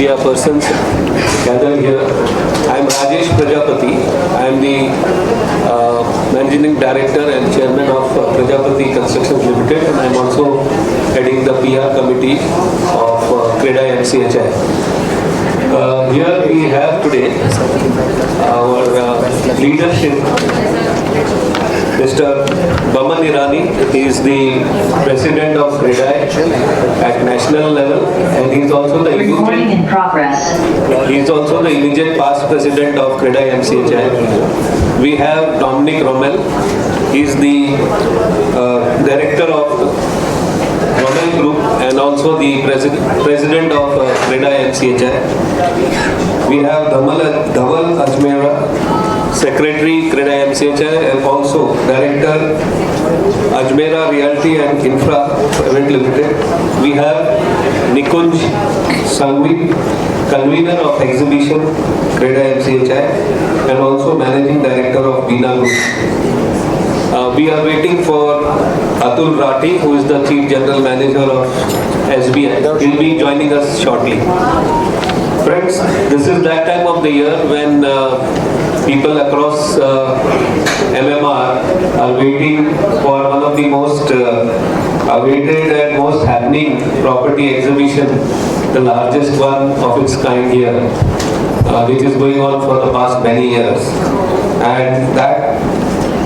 media persons gathered here. I am Rajesh Prajapati. I am the Managing Director and Chairman of Prajapati Construction Limited, and I am also heading the PR committee of CREDAI-MCHI. Here we have today our leadership, Mr. Baman Irani. He is the President of CREDAI at national level, and he is also the immediate past President of CREDAI-MCHI. We have Dominic Rommel. He is the Director of Rommel Group and also the President of CREDAI-MCHI. We have Dhaval Ajmera, Secretary CREDAI-MCHI, and also Director Ajmera Realty and Infra Private Limited. We have Nikunj Sangvi, Convener of Exhibition CREDAI-MCHI and also Managing Director of Bina Group. We are waiting for Atul Rathi, who is the Chief General Manager of SBI. He will be joining us shortly. Friends, this is that time of the year when people across MMR are waiting for one of the most awaited and most happening property exhibition, the largest one of its kind here, which is going on for the past many years. And that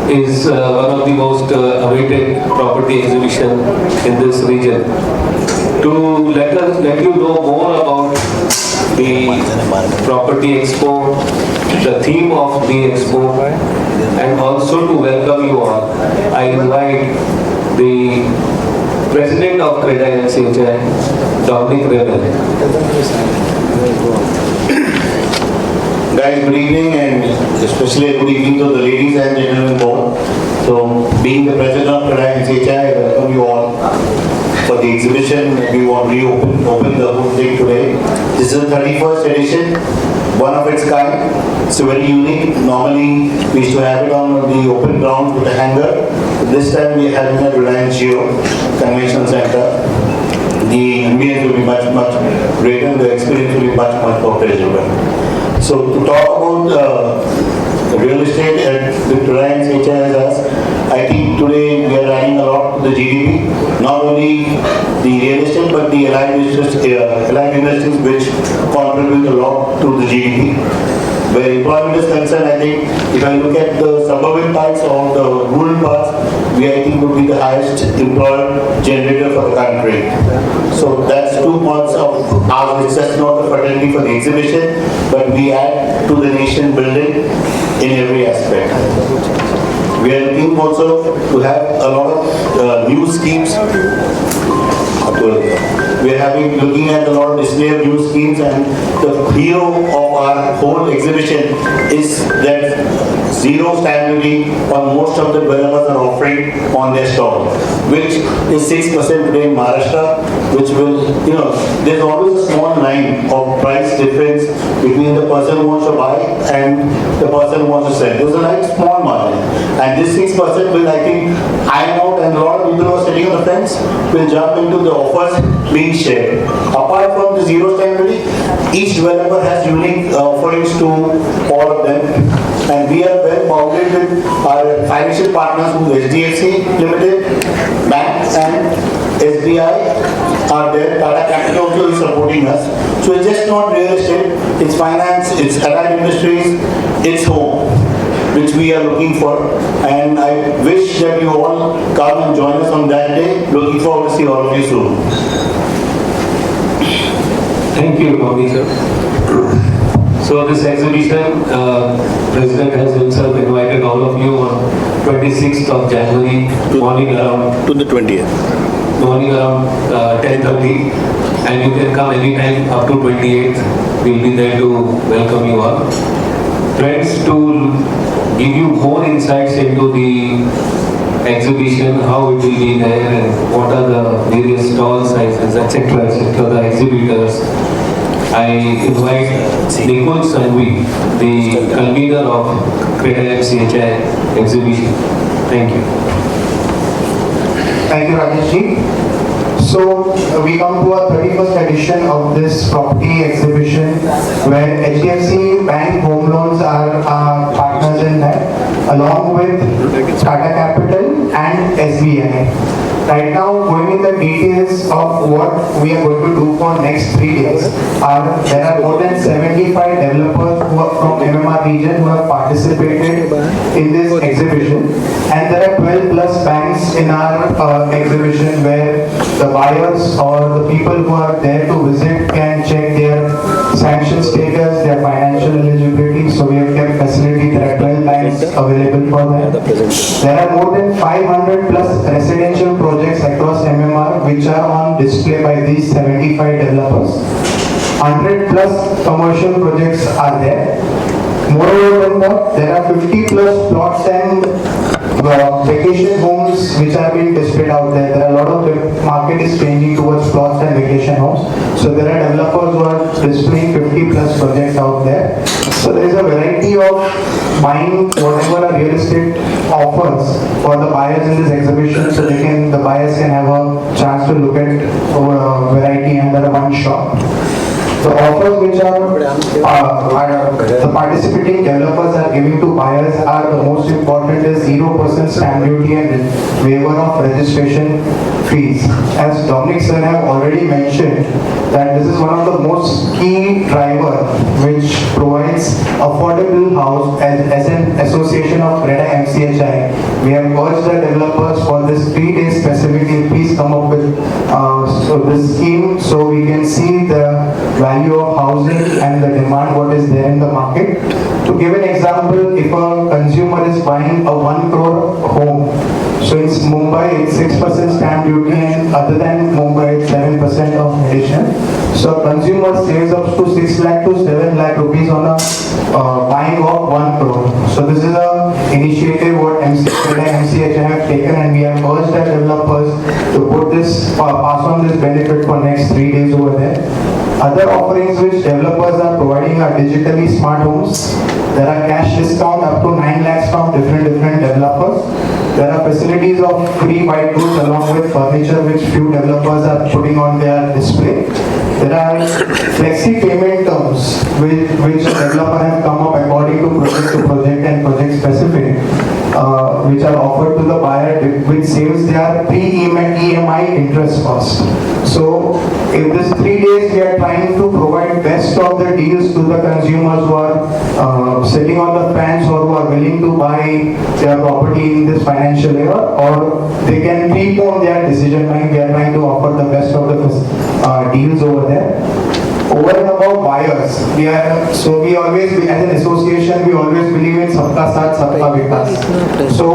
is one of the most awaited property exhibition in this region. To let you know more about the property expo, the theme of the expo, and also to welcome you all, I invite the President of CREDAI-MCHI, Dominic Rommel. Guys, good evening, and especially a good evening to the ladies and gentlemen both. So, being the President of CREDAI-MCHI, I welcome you all for the exhibition. We want to open the whole thing today. This is the 31st edition, one of its kind. It's very unique. Normally, we used to have it on the open ground with a hanger. This time, we are having it at Jio Convention Centre. The ambience will be much greater, and the experience will be much more pleasurable. So to talk about real estate at the CREDAI-MCHI as us, I think today we are adding a lot to the GDP. Not only the real estate, but the allied industries which contribute a lot to the GDP. Where employment is concerned, I think if I look at the suburban parts or the rural parts, we I think would be the highest employer generator for the country. So that's 2 months of ours. It's just not a fraternity for the exhibition, but we add to the nation building in every aspect. We are looking also to have a lot of new schemes. We are looking at a lot of display of new schemes, and the hero of our whole exhibition is that zero stamp duty on most of the developers are offering on their stall, which is 6% today in Maharashtra, which will, there's always a small line of price difference between the person who wants to buy and the person who wants to sell. There's a like small margin, and this 6% will, I think, iron out, and a lot of people who are sitting on the fence will jump into the offers being shared. Apart from the zero stamp duty, each developer has unique offerings to all of them, and we are well bounded with our financial partners who HDFC Limited, banks and SBI are there. Tata Capital also is supporting us. So it's just not real estate, it's finance, it's allied industries, it's home, which we are looking for, and I wish that you all come and join us on that day. Looking forward to see all of you soon. Thank you, Tommy sir. So this exhibition, President has himself invited all of you on 26th of January, morning around To the 20th. Morning around 10:30, and you can come anytime up to 28th. We'll be there to welcome you all. Friends, to give you more insights into the exhibition, how it will be there, and what are the various stall sizes, etc., the exhibitors, I invite Nikunj Sangvi, the convener of CREDAI-MCHI exhibition. Thank you. Thank you, Rajesh ji. So we come to our 31st edition of this property exhibition where HDFC Bank Home Loans are our partners in that, along with Tata Capital and SBI. Right now, going in the details of what we are going to do for next 3 days, there are more than 75 developers who are from MMR region who have participated in this exhibition, and there are 12 plus banks in our exhibition where the buyers or the people who are there to visit can check their sanction status, their financial eligibility. So we have kept facility. There are 12 banks available for that. There are more than 500 plus residential projects across MMR which are on display by these 75 developers. 100 plus commercial projects are there. Moreover than that, there are 50 plus plots and vacation homes which are being displayed out there. There are a lot of the market is changing towards plots and vacation homes. So there are developers who are displaying 50 plus projects out there. So there is a variety of buying whatever a real estate offers for the buyers in this exhibition, so the buyers can have a chance to look at variety under one shop. The offers which the participating developers are giving to buyers are the most important is 0% stamp duty and waiver of registration fees. As Dominic sir have already mentioned, that this is one of the most key driver which provides affordable house as an association of CREDAI-MCHI. We have urged the developers for this 3 days specifically, please come up with this scheme so we can see the value of housing and the demand what is there in the market. To give an example, if a consumer is buying a 1 crore home, so in Mumbai it's 6% stamp duty and other than Mumbai it's 7% of addition. So consumer saves up to 6 lakh to 7 lakh rupees on a buying of 1 crore. So this is a initiative what CREDAI-MCHI have taken, and we have urged the developers to put this, pass on this benefit for next 3 days over there. Other offerings which developers are providing are digitally smart homes. There are cash discount up to 9 lakhs from different developers. There are facilities of free white goods along with furniture which few developers are putting on their display. There are flexi payment terms which a developer have come up according to project and project specific, which are offered to the buyer, which saves their pre-EMI interest cost. So in this 3 days we are trying to provide best of the deals to the consumers who are sitting on the fence or who are willing to buy their property in this financial year, or they can prepone their decision making. We are trying to offer the best of the deals over there. Over and above buyers, we always, as an association, we always believe in Sabka Saath, Sabka Vikas. So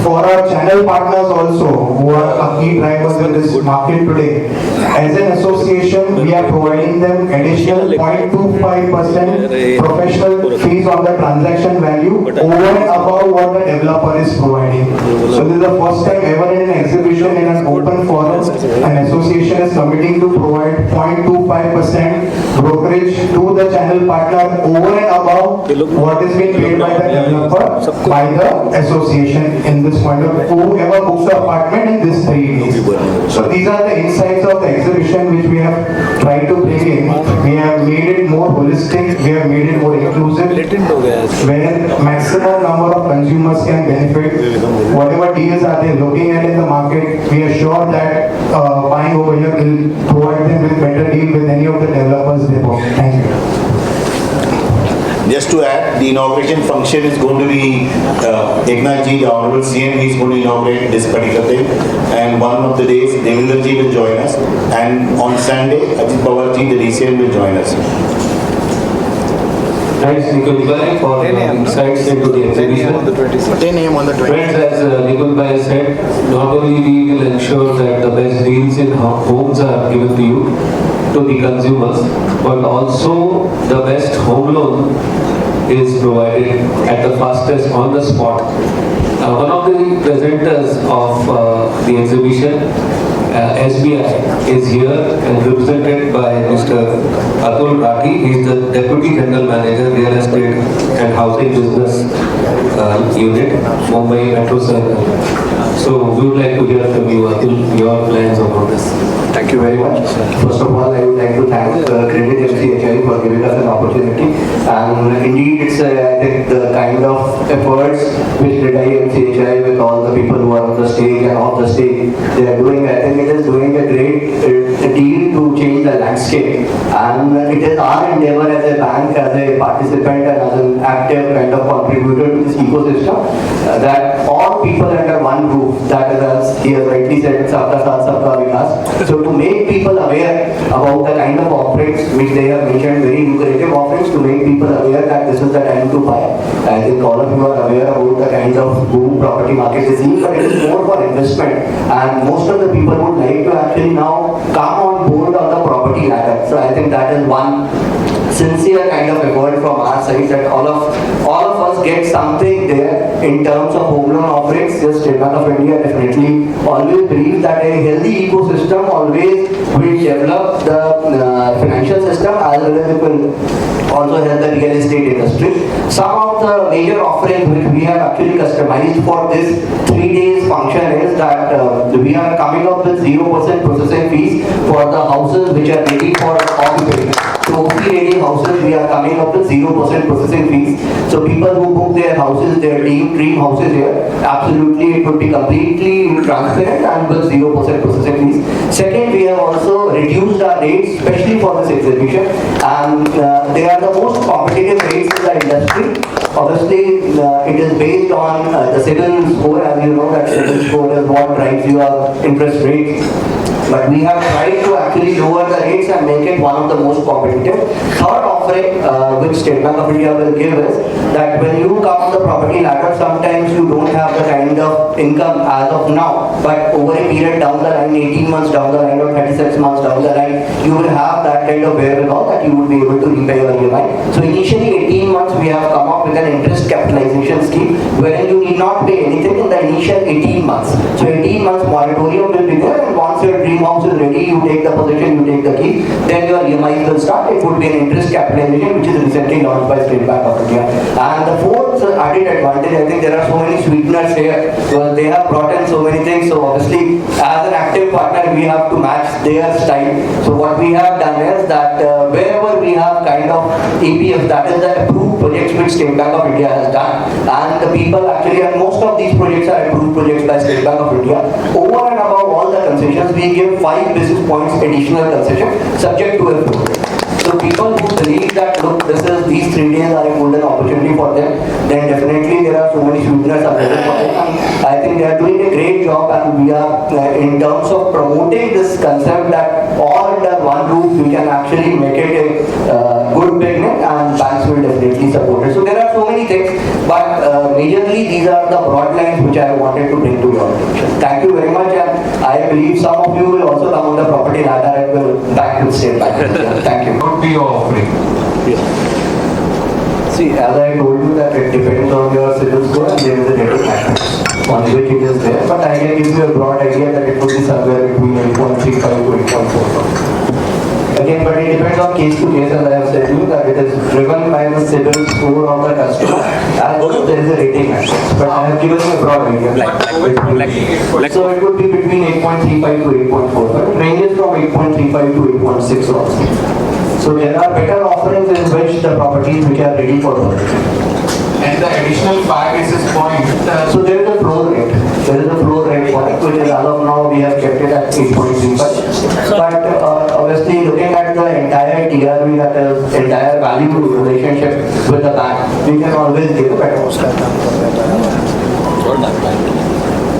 for our channel partners also, who are key drivers in this market today, as an association, we are providing them additional 0.25% professional fees on the transaction value over and above what the developer is providing. So this is the first time ever in an exhibition in an open forum, an association is committing to provide 0.25% brokerage to the channel partner over and above what is being paid by the developer by the association in this point of whoever books the apartment in this 3 days. So these are the insights of the exhibition which we have tried to bring in. We have made it more holistic, we have made it more inclusive, where maximum number of consumers can benefit. Whatever deals are they looking at in the market, we are sure that buying over here will provide them with better deal with any of the developers they bought. Thank you. Just to add, the inauguration function is going to be Eknath Ji, the Honorable CM, he is going to inaugurate this particular thing. And one of the days, Devendra Ji will join us. And on Sunday, Ajit Pawar Ji, the DCM, will join us. Thanks, Nikul Bhai, for insights into the exhibition. 10 a.m. on the 20th. Friends, as Nikul Bhai said, not only we will ensure that the best deals in homes are given to you, to the consumers, but also the best home loan is provided at the fastest on the spot. One of the presenters of the exhibition SBI is here and represented by Mr. Atul Rathi. He is the Deputy General Manager, Real Estate and Housing Business Unit, Mumbai Metro Circle. So we would like to hear from you, Atul, your plans about this. Thank you very much. First of all, I would like to thank CREDAI-MCHI for giving us an opportunity. And indeed, it's I think the kind of efforts which CREDAI-MCHI with all the people who are on the stage and off the stage, they are doing. I think it is doing a great deal to change the landscape. And it is our endeavor as a bank, as a participant, and as an active kind of contributor to this ecosystem, that all people under one roof, that is, as he has rightly said, Sabka Saath, Sabka Vikas. So to make people aware about the kind of offerings which they have mentioned, very lucrative offerings, to make people aware that this is the time to buy. I think all of you are aware about the kind of boom property market is seeing, but it is more for investment. And most of the people would like to actually now come on board on the property ladder. So I think that is one sincere kind of effort from our side, that all of us get something there in terms of home loan offerings. Just State Bank of India definitely always believes that a healthy ecosystem always will develop the financial system, as well as it will also help the real estate industry. Some of the major offerings which we have actually customized for this 3 days function is that we are coming up with 0% processing fees for the houses which are ready for occupation. So OP-ready houses, we are coming up with 0% processing fees. So people who book their houses, their dream houses here, absolutely it would be completely transparent and with 0% processing fees. Second, we have also reduced our rates, especially for this exhibition, and they are the most competitive rates in the industry. Obviously, it is based on the CIBIL score, as you know that CIBIL score is what drives your interest rates. But we have tried to actually lower the rates and make it one of the most competitive. Third offering which State Bank of India will give is that when you come on the property ladder, sometimes you don't have the kind of income as of now, but over a period down the line, 18 months down the line or 36 months down the line, you will have that kind of wherewithal that you would be able to repay your EMI. So initially 18 months we have come up with an interest capitalization scheme wherein you need not pay anything in the initial 18 months. So 18 months moratorium will be there, and once your dream house is ready, you take the possession, you take the key, then your EMI will start. It would be an interest capitalization which is recently launched by State Bank of India. And the fourth added advantage, I think there are so many sweeteners here, because they have brought in so many things. So obviously, as an active partner, we have to match their style. So what we have done is that wherever we have kind of APF, that is the approved projects which State Bank of India has done, and the people actually, and most of these projects are approved projects by State Bank of India. Over and above all the concessions, we give 5 basis points additional concession subject to approval. So people who believe that, look, these 3 days are a golden opportunity for them, then definitely there are so many sweeteners available for them. And I think they are doing a great job, and we are in terms of promoting this concept that all under one roof we can actually make it a good beginning, and banks will definitely support it. So there are so many things, but majorly these are the broad lines which I wanted to bring to your attention. Thank you very much, and I believe some of you will also come on the property ladder and will back to State Bank. Thank you. What be your offering? See, as I told you that it depends on your CIBIL score and there is a rating matrix on which it is there, but I can give you a broad idea that it would be somewhere between 8.35 to 8.45. Again, but it depends on case to case, as I have said to you, that it is driven by the CIBIL score of the customer and there is a rating matrix. But I have given you a broad idea. So it would be between 8.35 to 8.45. It ranges from 8.35 to 8.6 also. So there are better offerings in which the properties which are ready for purchase. And the additional 5 basis points. So there is a floor rate. There is a floor rate for it, which is as of now we have kept it at 8.35. But obviously looking at the entire TRV, that is entire value relationship with the bank, we can always give a better offer.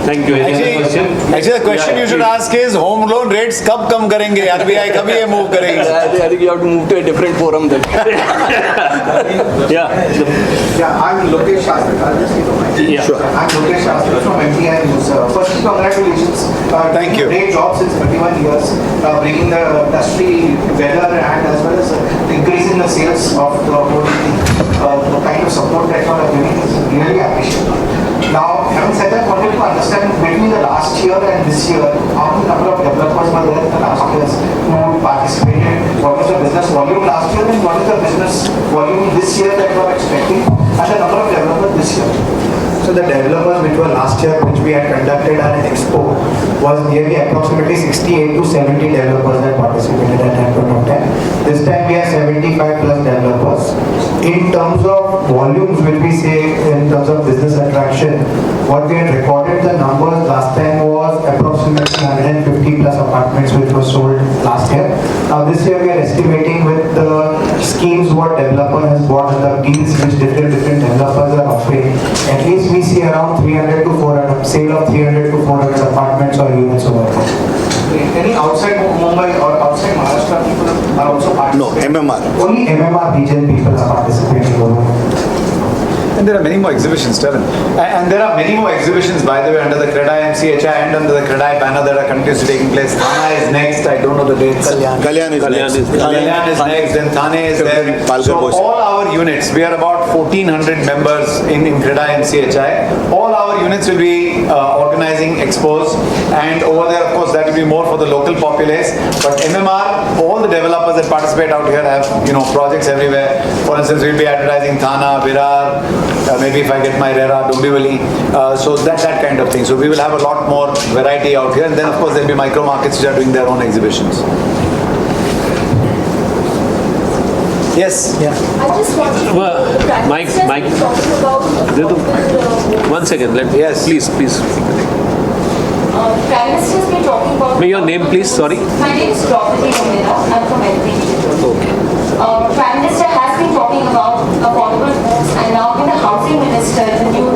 Thank you. Any other question? Actually, the question you should ask is home loan rates कब कम करेंगे? RBI कभी ये move करेगी? I think you have to move to a different forum then. Yeah. I'm Lokesh Shastri. Yeah. Sure. I'm Lokesh Shastri from MTI News. Firstly, congratulations. Thank you. Great job since 21 years, bringing the industry together and as well as increasing the sales of the OTT. The kind of support that you are giving is really appreciable. Now, having said that, wanted to understand between the last year and this year, how many number of developers were there in the last years who participated? What was the business volume last year and what is the business volume this year that you are expecting? And the number of developers this year? So the developers which were last year, which we had conducted at Expo, was nearly approximately 68 to 70 developers that participated at that point of time. This time we have 75 plus developers. In terms of volumes, which we say in terms of business attraction, what we had recorded the numbers last time was approximately 150 plus apartments which were sold last year. Now this year we are estimating with the schemes what developer has bought and the deals which different developers are offering, at least we see around 300 to 400, sale of 300 to 400 apartments or units over there. Any outside Mumbai or outside Maharashtra people are also participating? No, MMR. Only MMR region people are participating over there. And there are many more exhibitions, Steven. And there are many more exhibitions, by the way, under the CREDAI-MCHI and under the CREDAI banner that are continuously taking place. Thane is next, I don't know the dates. Kalyan is next. Kalyan is next, then Thane is there. So all our units, we are about 1,400 members in CREDAI-MCHI. All our units will be organizing expos, and over there, of course, that will be more for the local populace. But MMR, all the developers that participate out here have, projects everywhere. For instance, we'll be advertising Thana, Virar, maybe if I get my RERA, Dombivli, so that kind of thing. So we will have a lot more variety out here, and then of course there will be micro markets which are doing their own exhibitions. Yes. Yeah. I just wanted to Mike. talking about One second, Yes. Please. Prime Minister's been talking about. May your name, please? Sorry. My name is Draupadi Mumbai. I'm from LPG. Okay. Prime Minister has been talking about affordable homes, and now with the housing minister, the new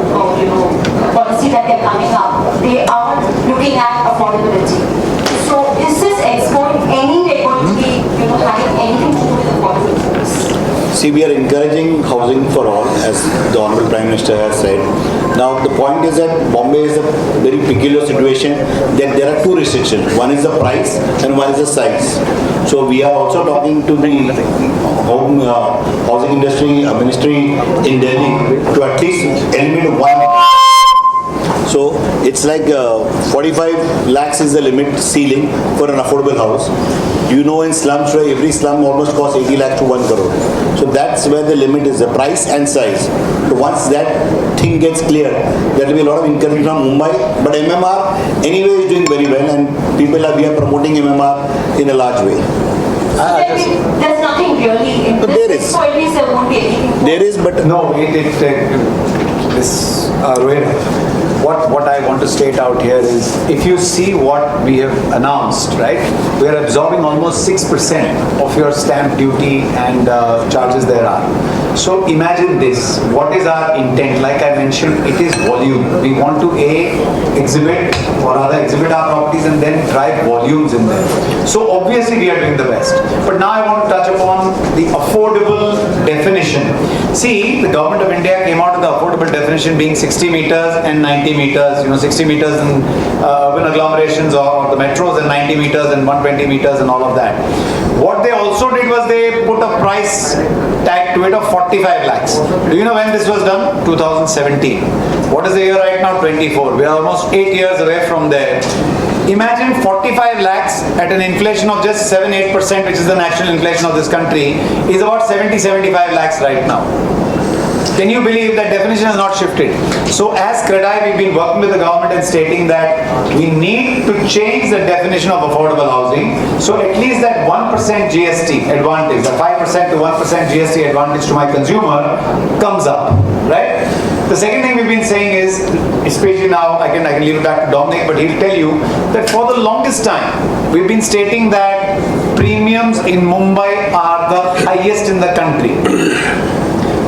policy that they're coming up, they are looking at affordability. So is this Expo in any way going to be having anything to do with affordable homes? See, we are encouraging housing for all, as the Honorable Prime Minister has said. Now, the point is that Bombay is a very peculiar situation that there are two restrictions. One is the price and one is the size. So we are also talking to the housing industry ministry in Delhi to at least eliminate one. So it's like 45 lakhs is the limit ceiling for an affordable house. In slums, every slum almost costs 80 lakhs to 1 crore. So that's where the limit is, the price and size. So once that thing gets clear, there will be a lot of encouragement from Mumbai. But MMR anyway is doing very well, and we are promoting MMR in a large way. There's nothing really in But this. there is. So at least there won't be anything. There is, but No, what I want to state out here is, if you see what we have announced, right, we are absorbing almost 6% of your stamp duty and charges there are. So imagine this, what is our intent? Like I mentioned, it is volume. We want to exhibit our properties and then drive volumes in there. So obviously we are doing the best. But now I want to touch upon the affordable definition. See, the government of India came out with the affordable definition being 60 meters and 90 meters, 60 meters in urban agglomerations or the metros, and 90 meters and 120 meters and all of that. What they also did was they put a price tag to it of 45 lakhs. Do you know when this was done? 2017. What is the year right now? 24. We are almost 8 years away from there. Imagine 45 lakhs at an inflation of just 7-8%, which is the national inflation of this country, is about 70-75 lakhs right now. Can you believe that definition has not shifted? So as CREDAI, we've been working with the government and stating that we need to change the definition of affordable housing. So at least that 1% GST advantage, the 5% to 1% GST advantage to my consumer comes up, right? The second thing we've been saying is, especially now, I can leave it back to Dominic, but he'll tell you that for the longest time, we've been stating that premiums in Mumbai are the highest in the country.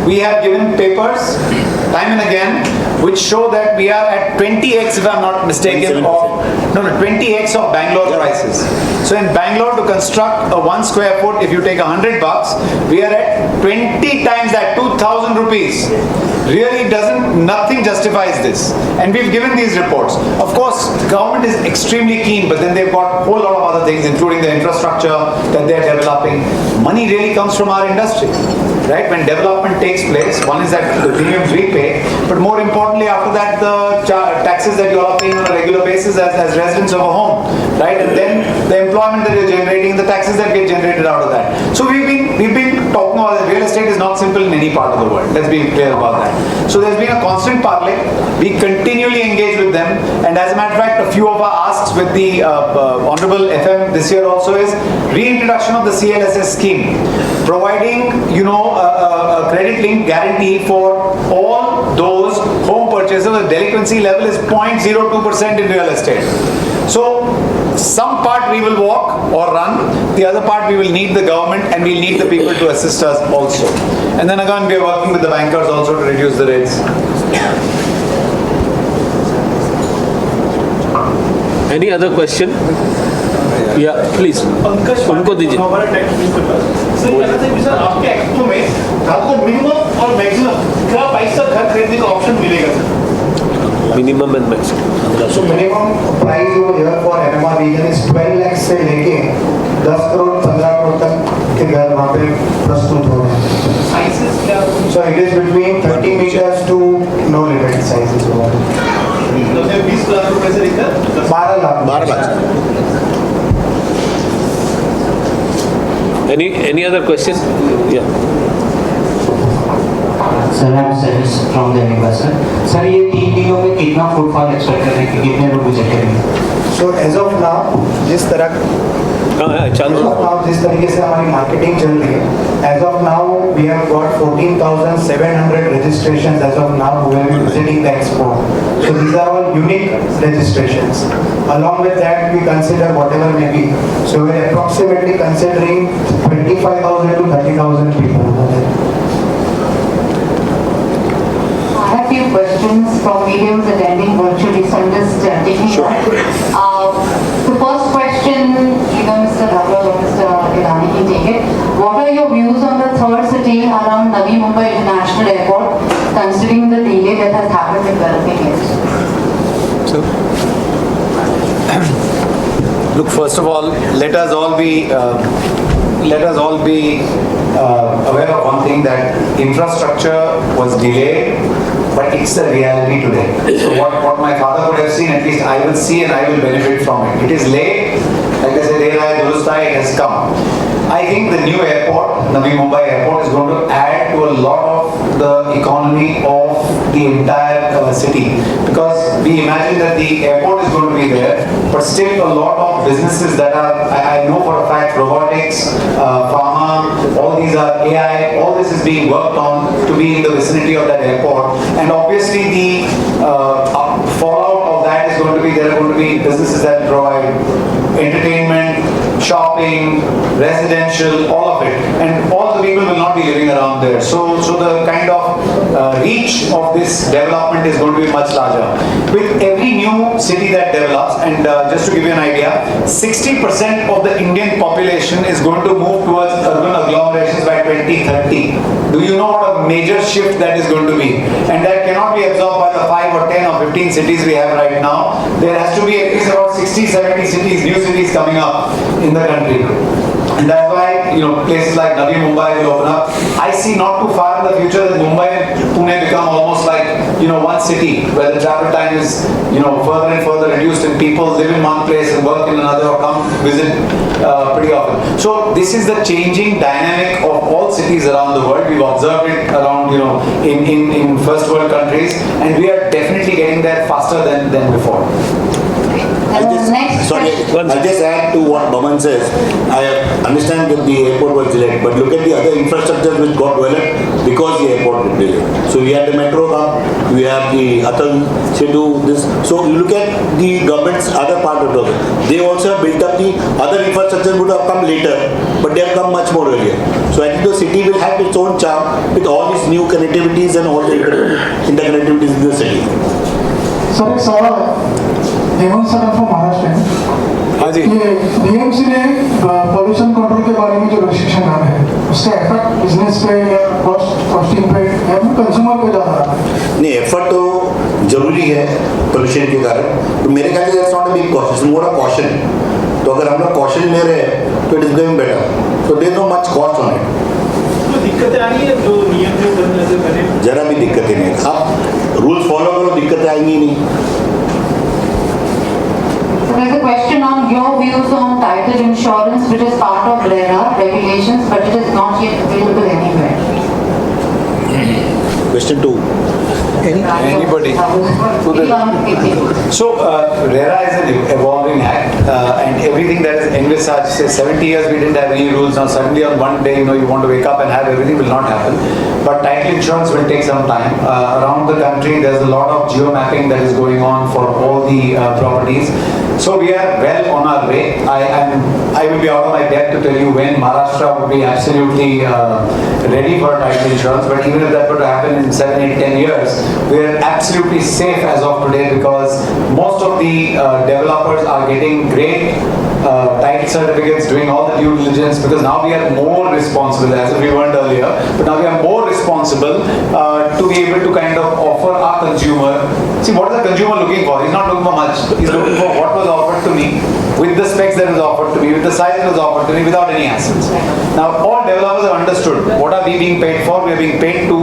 We have given papers time and again which show that we are at 20x, if I'm not mistaken, 20x of Bangalore prices. So in Bangalore, to construct a 1 square foot, if you take $100, we are at 20 times that, 2,000 rupees. Really nothing justifies this. And we've given these reports. Of course, the government is extremely keen, but then they've got a whole lot of other things, including the infrastructure that they're developing. Money really comes from our industry. right? When development takes place, one is that the premiums we pay, but more importantly after that the taxes that you all are paying on a regular basis as residents of a home, right? And then the employment that you're generating, the taxes that get generated out of that. So we've been talking about that real estate is not simple in any part of the world. Let's be clear about that. So there's been a constant parlay. We continually engage with them, and as a matter of fact, a few of our asks with the Honorable FM this year also is reintroduction of the CLSS scheme, providing a credit link guarantee for all those home purchases. The delinquency level is 0.02% in real estate. So some part we will walk or run, the other part we will need the government and we'll need the people to assist us also. And then again we are working with the bankers also to reduce the rates. Any other question? Yeah, please. उनको दीजिए. Sir कहना चाहिए sir आपके expo में आपको minimum और maximum क्या price तक घर खरीदने का ऑप्शन मिलेगा sir? Minimum and maximum. So minimum price over here for MMR region is 12 lakhs से लेके 10 करोड़ 15 करोड़ तक के घर वहाँ पे प्रस्तुत हो रहे हैं. साइजेस क्या? So it is between 30 meters to no limit sizes over here. मतलब 20 लाख रुपए से लेकर 12 lakh. 12 lakh. Any other question? Yeah. Sir मैं service from the investor. Sir ये 3 दिनों में कितना फुटफॉल एक्सपेक्ट कर रहे हैं कि कितने लोग विजिट करेंगे? So as of now जिस तरह जिस तरीके से हमारी मार्केटिंग चल रही है, as of now we have got 14,700 registrations as of now who will be visiting the expo. So these are all unique registrations. Along with that we consider whatever may be. So we are approximately considering 25,000 to 30,000 people. I have few questions from mediums attending virtually, so I'm just taking one. The first question, either Mr. Raghav or Mr. Irani can take it. What are your views on the third city around Navi Mumbai International Airport, considering the delay that has happened in developing it? So, look, first of all, let us all be aware of one thing, that infrastructure was delayed, but it's the reality today. So what my father would have seen, at least I will see and I will benefit from it. It is late, like I said, it has come. I think the new airport, Navi Mumbai airport, is going to add to a lot of the economy of the entire city, because we imagine that the airport is going to be there, but still a lot of businesses that are, I know for a fact, robotics, pharma, all these are AI, all this is being worked on to be in the vicinity of that airport. And obviously the fallout of that is going to be, there are going to be businesses that provide entertainment, shopping, residential, all of it, and all the people will not be living around there. So the kind of reach of this development is going to be much larger. With every new city that develops, and just to give you an idea, 60% of the Indian population is going to move towards urban agglomerations by 2030. Do you know what a major shift that is going to be? And that cannot be absorbed by the 5 or 10 or 15 cities we have right now. There has to be at least about 60, 70 cities, new cities coming up in the country. And that's why, places like Navi Mumbai will open up. I see not too far in the future that Mumbai and Pune become almost like, one city where the travel time is, further and further reduced, and people live in one place and work in another or come visit pretty often. So this is the changing dynamic of all cities around the world. We've observed it around, in first world countries, and we are definitely getting there faster than before. I'll just add to what Baman says. I understand that the airport was delayed, but look at the other infrastructures which got developed because the airport was delayed. So we had the metro come, we have the Atal Setu, this. So you look at the government's other part of the government. They also have built up the other infrastructure would have come later, but they have come much more earlier. So I think the city will have its own charm with all these new connectivities and all the interconnectivities in the city. Sir एक सवाल है, Hemant sir from Maharashtra. हाँ जी. ये DMC ने pollution control के बारे में जो रिस्ट्रिक्शन डाले हैं, उसका इफेक्ट बिजनेस पे या कॉस्टिंग पे या कंज्यूमर पे ज़्यादा? नहीं, एफर्ट तो जरूरी है पोल्यूशन के दिखा रहे हैं, तो मेरे ख्याल से that's not a big cost, it's more a caution. तो अगर हम लोग कॉशन ले रहे हैं तो it is going better, so there is no much cost on it. तो दिक्कतें आ रही है जो नियम जो करने से पहले? जरा भी दिक्कतें नहीं, आप रूल्स फॉलो करो, दिक्कतें आएंगी नहीं। So there's a question on your views on title insurance, which is part of RERA regulations, but it is not yet available anywhere. Question 2. Anybody? So, RERA is an evolving act, and everything that is envisaged, say 70 years we didn't have any rules, now suddenly on one day, you want to wake up and have everything, will not happen. But title insurance will take some time. Around the country, there's a lot of geo-mapping that is going on for all the properties. So we are well on our way. I will be out of my depth to tell you when Maharashtra will be absolutely ready for title insurance, but even if that were to happen in 7, 8, 10 years, we are absolutely safe as of today because most of the developers are getting great title certificates, doing all the due diligence, because now we are more responsible, as if we weren't earlier, but now we are more responsible to be able to kind of offer our consumer. See, what is the consumer looking for? He's not looking for much. He's looking for what was offered to me, with the specs that was offered to me, with the size that was offered to me, without any hassles. Now, all developers have understood what are we being paid for. We are being paid to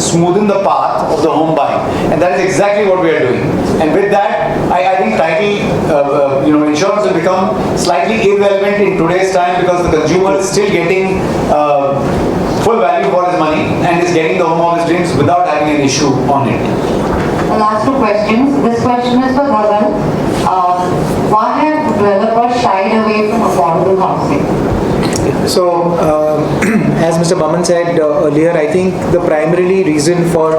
smoothen the path of the home buying, and that is exactly what we are doing. And with that, I think title, insurance will become slightly irrelevant in today's time because the consumer is still getting full value for his money and is getting the home of his dreams without having an issue on it. The last two questions. This question is for Gagan. Why have developers shied away from affordable housing? So, as Mr. Baman said earlier, I think the primarily reason for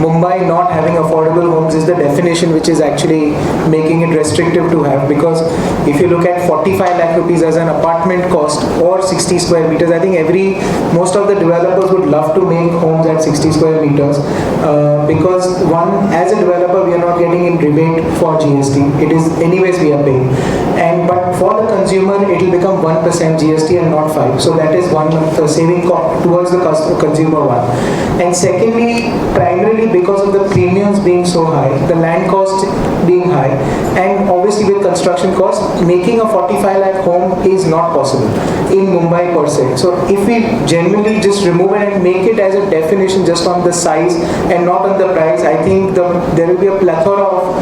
Mumbai not having affordable homes is the definition which is actually making it restrictive to have, because if you look at 45 lakh rupees as an apartment cost or 60 square meters, I think most of the developers would love to make homes at 60 square meters because one, as a developer, we are not getting in rebate for GST. It is anyways we are paying. But for the consumer, it will become 1% GST and not 5. So that is one saving towards the consumer one. And secondly, primarily because of the premiums being so high, the land cost being high, and obviously with construction costs, making a 45 lakh home is not possible in Mumbai per se. So if we genuinely just remove it and make it as a definition just on the size and not on the price, I think there will be a plethora of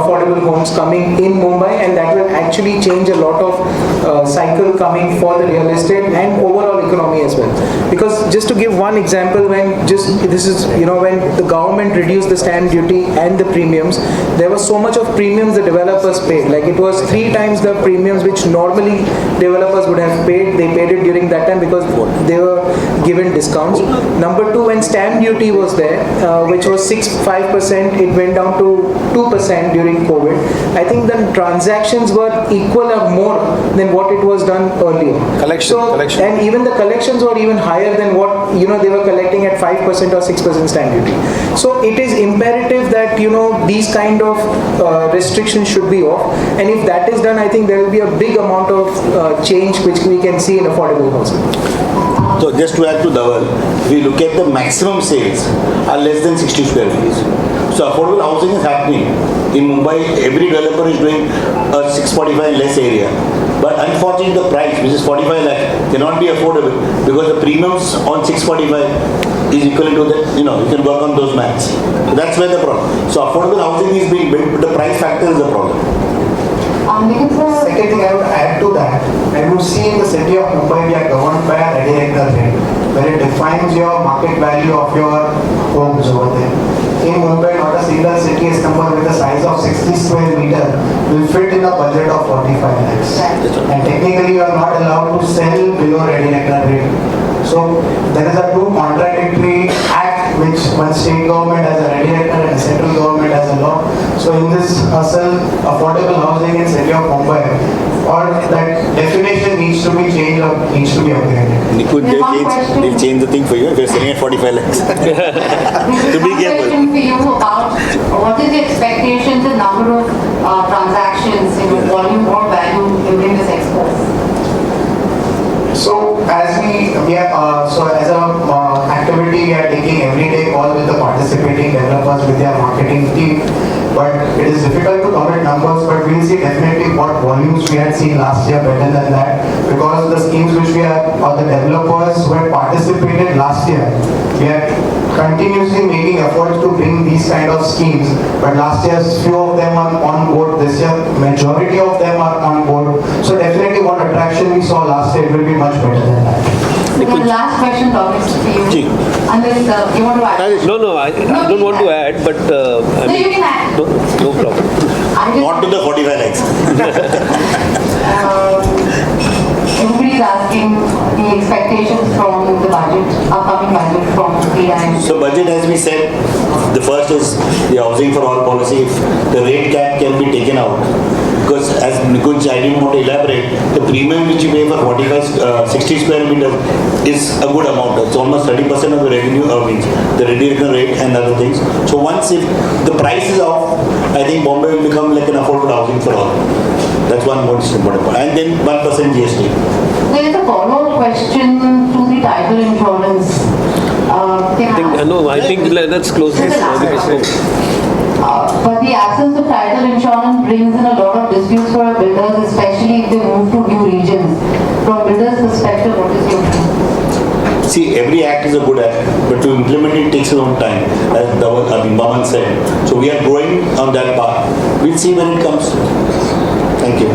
affordable homes coming in Mumbai, and that will actually change a lot of cycle coming for the real estate and overall economy as well. Because just to give one example, when the government reduced the stamp duty and the premiums, there was so much of premiums the developers paid. Like it was 3 times the premiums which normally developers would have paid. They paid it during that time because they were given discounts. Number 2, when stamp duty was there, which was 5%, it went down to 2% during COVID. I think the transactions were equal or more than what it was done earlier. Collection. And even the collections were even higher than what they were collecting at 5% or 6% stamp duty. So it is imperative that these kind of restrictions should be off, and if that is done, I think there will be a big amount of change which we can see in affordable housing. So just to add to Dhaval, if we look at the maximum sales are less than 60 square feet. So affordable housing is happening. In Mumbai, every developer is doing a 645 less area. But unfortunately, the price, which is 45 lakh, cannot be affordable because the premiums on 645 is equivalent to that, you can work on those maths. So that's where the problem. So affordable housing is being built, but the price factor is the problem. Second thing I would add to that, when you see in the city of Mumbai, we are governed by a ready rector rate, where it defines your market value of your homes over there. In Mumbai, not a single city is numbered with a size of 60 square meter will fit in a budget of 45 lakhs. And technically, you are not allowed to sell below ready rector rate. So there is a two contradictory act which one state government has a ready rector and central government has a law. So in this hustle, affordable housing in city of Mumbai, or that definition needs to be changed or needs to be upgraded. They'll change the thing for you if you're selling at 45 lakhs. To be careful. Question for you about what is the expectations and number of transactions, volume or value during this expo? So as as a activity, we are taking everyday call with the participants. participating developers with their marketing team. But it is difficult to commit numbers, but we'll see definitely what volumes we had seen last year better than that. Because the schemes which we have, or the developers who had participated last year, we are continuously making efforts to bring these kind of schemes. But last year, few of them are on board. This year, majority of them are on board. So definitely what attraction we saw last year will be much better than that. One last question, Dominic, for you. Unless you want to add. No, I don't want to add, but I No, mean, you can add. no problem. Not to the 45 lakhs. Everybody's asking the expectations from the budget, upcoming budget from CREDAI. So budget, as we said, the first is the housing for all policy. If the rate cap can be taken out, because as Nikunj, I didn't want to elaborate, the premium which you pay for 60 square meters is a good amount. It's almost 30% of the revenue, means the reduction rate and other things. So once if the price is off, I think Bombay will become like an affordable housing for all. That's one most important point. And then 1% GST. There is a follow-up question to the title insurance. I think let's close this. But the absence of title insurance brings in a lot of disputes for our builders, especially if they move to new regions. From builders' perspective, what is your view? See, every act is a good act, but to implement it takes its own time, as Baman said. So we are growing on that path. We'll see when it comes. Thank you.